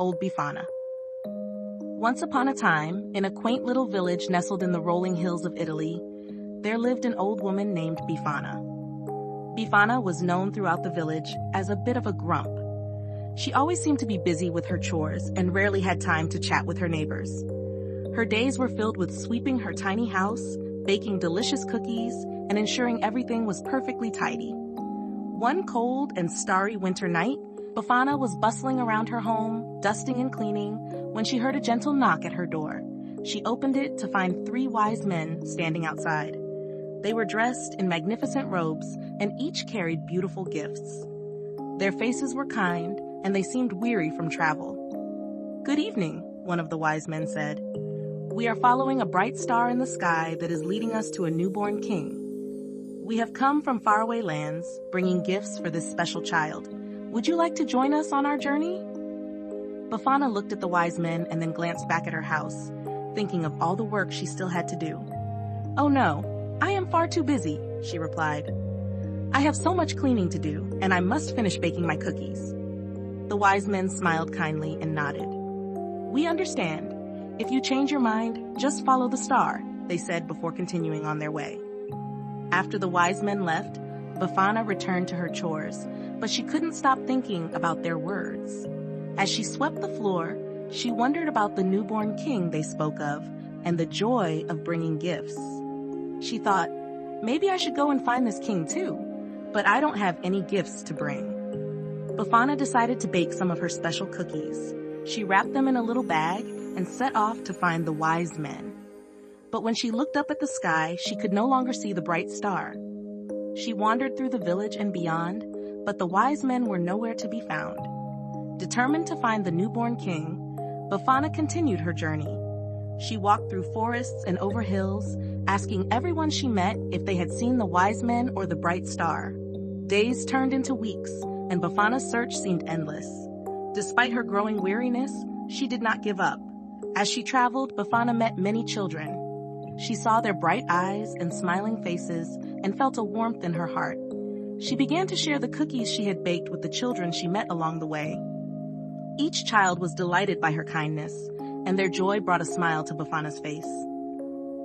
Old Befana. Once upon a time, in a quaint little village nestled in the rolling hills of Italy, there lived an old woman named Befana. Befana was known throughout the village as a bit of a grump. She always seemed to be busy with her chores and rarely had time to chat with her neighbors. Her days were filled with sweeping her tiny house, baking delicious cookies, and ensuring everything was perfectly tidy. One cold and starry winter night, Befana was bustling around her home, dusting and cleaning, when she heard a gentle knock at her door. She opened it to find 3 wise men standing outside. They were dressed in magnificent robes and each carried beautiful gifts. Their faces were kind and they seemed weary from travel. "Good evening," one of the wise men said. "We are following a bright star in the sky that is leading us to a newborn king. We have come from faraway lands, bringing gifts for this special child. Would you like to join us on our journey?" Befana looked at the wise men and then glanced back at her house, thinking of all the work she still had to do. "Oh no, I am far too busy," she replied. "I have so much cleaning to do, and I must finish baking my cookies." The wise men smiled kindly and nodded. "We understand. If you change your mind, just follow the star," they said before continuing on their way. After the wise men left, Befana returned to her chores, but she couldn't stop thinking about their words. As she swept the floor, she wondered about the newborn king they spoke of and the joy of bringing gifts. She thought, maybe I should go and find this king too, but I don't have any gifts to bring. Befana decided to bake some of her special cookies. She wrapped them in a little bag and set off to find the wise men. But when she looked up at the sky, she could no longer see the bright star. She wandered through the village and beyond, but the wise men were nowhere to be found. Determined to find the newborn king, Befana continued her journey. She walked through forests and over hills, asking everyone she met if they had seen the wise men or the bright star. Days turned into weeks, and Befana's search seemed endless. Despite her growing weariness, she did not give up. As she traveled, Befana met many children. She saw their bright eyes and smiling faces and felt a warmth in her heart. She began to share the cookies she had baked with the children she met along the way. Each child was delighted by her kindness, and their joy brought a smile to Befana's face.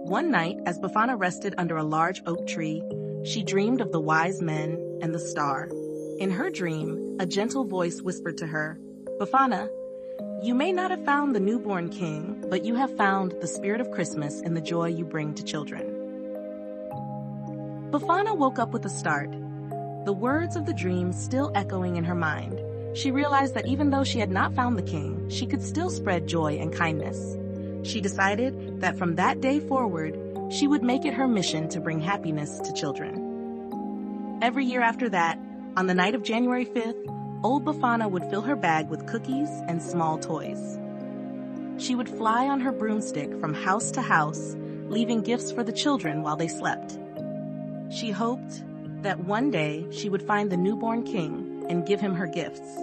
One night, as Befana rested under a large oak tree, she dreamed of the wise men and the star. In her dream, a gentle voice whispered to her, "Befana, you may not have found the newborn king, but you have found the spirit of Christmas in the joy you bring to children." Befana woke up with a start, the words of the dream still echoing in her mind. She realized that even though she had not found the king, she could still spread joy and kindness. She decided that from that day forward, she would make it her mission to bring happiness to children. Every year after that, on the night of January 5th, old Befana would fill her bag with cookies and small toys. She would fly on her broomstick from house to house, leaving gifts for the children while they slept. She hoped that one day she would find the newborn king and give him her gifts.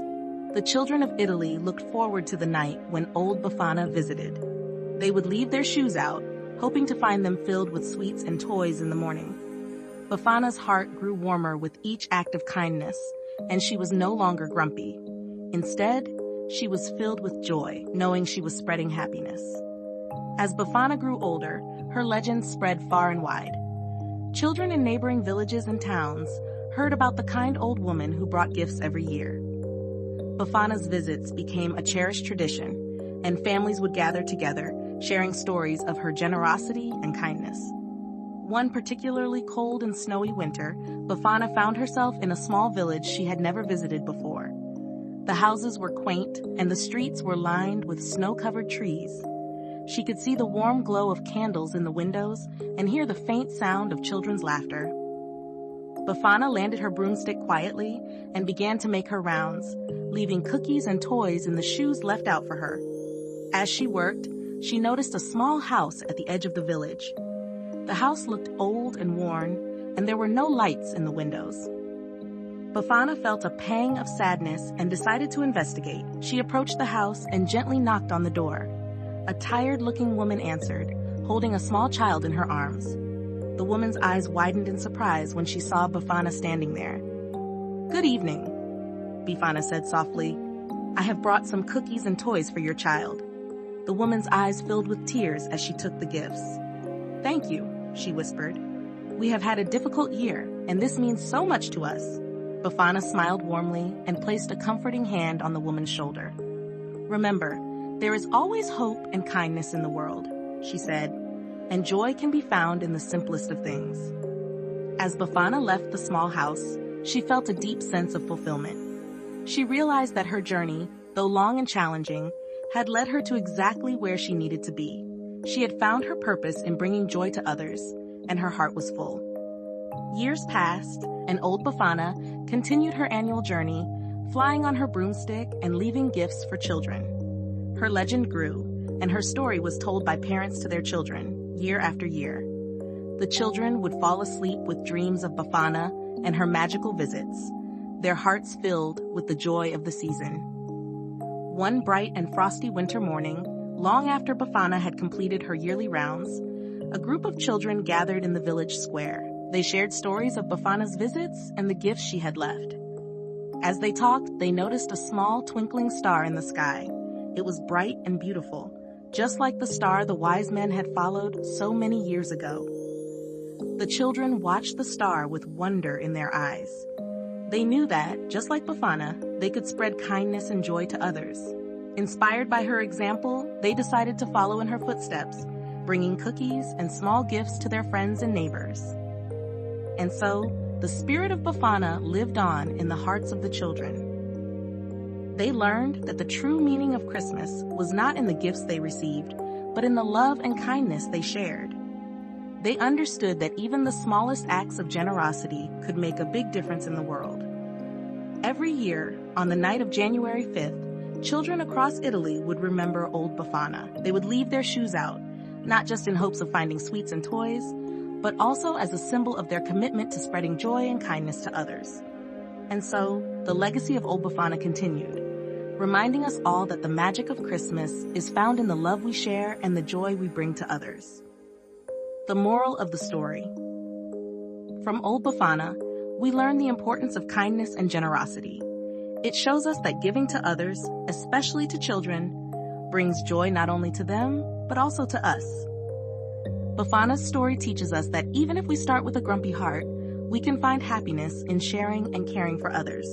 The children of Italy looked forward to the night when old Befana visited. They would leave their shoes out, hoping to find them filled with sweets and toys in the morning. Befana's heart grew warmer with each act of kindness, and she was no longer grumpy. Instead, she was filled with joy, knowing she was spreading happiness. As Befana grew older, her legend spread far and wide. Children in neighboring villages and towns heard about the kind old woman who brought gifts every year. Befana's visits became a cherished tradition, and families would gather together, sharing stories of her generosity and kindness. One particularly cold and snowy winter, Befana found herself in a small village she had never visited before. The houses were quaint, and the streets were lined with snow-covered trees. She could see the warm glow of candles in the windows and hear the faint sound of children's laughter. Befana landed her broomstick quietly and began to make her rounds, leaving cookies and toys in the shoes left out for her. As she worked, she noticed a small house at the edge of the village. The house looked old and worn, and there were no lights in the windows. Befana felt a pang of sadness and decided to investigate. She approached the house and gently knocked on the door. A tired-looking woman answered, holding a small child in her arms. The woman's eyes widened in surprise when she saw Befana standing there. "Good evening," Befana said softly. I have brought some cookies and toys for your child." The woman's eyes filled with tears as she took the gifts. "Thank you," she whispered. "We have had a difficult year, and this means so much to us." Befana smiled warmly and placed a comforting hand on the woman's shoulder. "Remember, there is always hope and kindness in the world," she said, "and joy can be found in the simplest of things." As Befana left the small house, she felt a deep sense of fulfillment. She realized that her journey, though long and challenging, had led her to exactly where she needed to be. She had found her purpose in bringing joy to others, and her heart was full. Years passed, and old Befana continued her annual journey, flying on her broomstick and leaving gifts for children. Her legend grew, and her story was told by parents to their children, year after year. The children would fall asleep with dreams of Befana and her magical visits, their hearts filled with the joy of the season. One bright and frosty winter morning, long after Befana had completed her yearly rounds, a group of children gathered in the village square. They shared stories of Befana's visits and the gifts she had left. As they talked, they noticed a small twinkling star in the sky. It was bright and beautiful, just like the star the wise men had followed so many years ago. The children watched the star with wonder in their eyes. They knew that, just like Befana, they could spread kindness and joy to others. Inspired by her example, they decided to follow in her footsteps, bringing cookies and small gifts to their friends and neighbors. And so, the spirit of Befana lived on in the hearts of the children. They learned that the true meaning of Christmas was not in the gifts they received, but in the love and kindness they shared. They understood that even the smallest acts of generosity could make a big difference in the world. Every year, on the night of January 5th, children across Italy would remember old Befana. They would leave their shoes out, not just in hopes of finding sweets and toys, but also as a symbol of their commitment to spreading joy and kindness to others. And so, the legacy of old Befana continued, reminding us all that the magic of Christmas is found in the love we share and the joy we bring to others. The moral of the story. From old Befana, we learn the importance of kindness and generosity. It shows us that giving to others, especially to children, brings joy not only to them, but also to us. Befana's story teaches us that even if we start with a grumpy heart, we can find happiness in sharing and caring for others.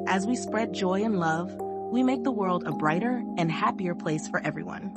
As we spread joy and love, we make the world a brighter and happier place for everyone.